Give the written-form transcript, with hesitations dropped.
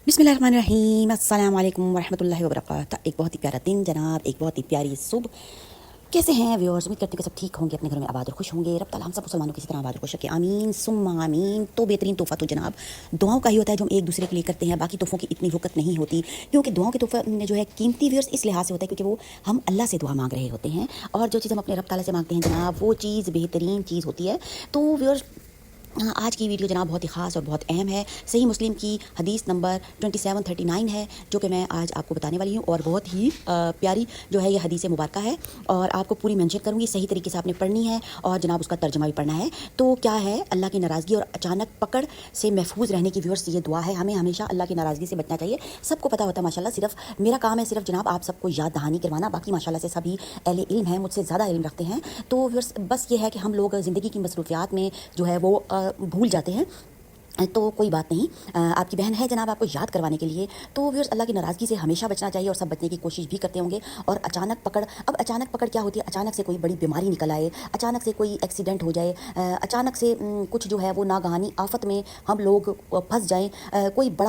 बिस्मिल्लाहिर्रहमानिर्रहीम अस्सलाम वालेकुम वरहमतुल्लाहि वबरकातुहू। एक बहुत ही प्यारा दिन जनाब, एक बहुत ही प्यारी सुबह। कैसे हैं व्यूअर्स? उम्मीद करती हूँ कि सब ठीक होंगे, अपने घरों में आबाद और खुश होंगे। रब ताला हम सब मुसलमानों की तरह आबाद और खुश रखे, आमीन सुम्मा आमीन। तो बेहतरीन तोहफा तो जनाब दुआओं का ही होता है जो हम एक दूसरे के लिए करते हैं। बाकी तोहफों की इतनी वक़्त नहीं होती, क्योंकि दुआओं के तोहफे में जो है कीमती व्यूअर्स इस लिहाज से होता है क्योंकि वो हम अल्लाह से दुआ मांग रहे होते हैं, और जो चीज़ हम अपने रब ताला से मांगते हैं जनाब, वो चीज़ बेहतरीन चीज़ होती है। तो व्यूअर्स, आज की वीडियो जनाब बहुत ही ख़ास और बहुत अहम है। सही मुस्लिम की हदीस नंबर 2739 है जो कि मैं आज आपको बताने वाली हूँ, और बहुत ही प्यारी जो है ये हदीस मुबारक है, और आपको पूरी मेंशन करूँगी। सही तरीके से आपने पढ़नी है और जनाब उसका तर्जुमा भी पढ़ना है। तो क्या है, अल्लाह की नाराज़गी और अचानक पकड़ से महफूज रहने की व्यूअर्स ये दुआ है। हमें हमेशा अल्लाह की नाराज़गी से बचना चाहिए। सबको पता होता है माशाल्लाह, सिर्फ मेरा काम है सिर्फ जनाब आप सबको याद दहानी करवाना। बाकी माशाल्लाह से सभी अहले इल्म हैं, मुझसे ज़्यादा इल्म रखते हैं। तो व्यूअर्स बस ये है कि हम लोग ज़िंदगी की मसरूफियात में जो है वो भूल जाते हैं। तो कोई बात नहीं, आपकी बहन है जनाब आपको याद करवाने के लिए। तो व्यूअर्स, अल्लाह की नाराज़गी से हमेशा बचना चाहिए, और सब बचने की कोशिश भी करते होंगे। और अचानक पकड़, अब अचानक पकड़ क्या होती है? अचानक से कोई बड़ी बीमारी निकल आए, अचानक से कोई एक्सीडेंट हो जाए, अचानक से कुछ जो है वो नागहानी आफत में हम लोग फंस जाएं, कोई बड़ा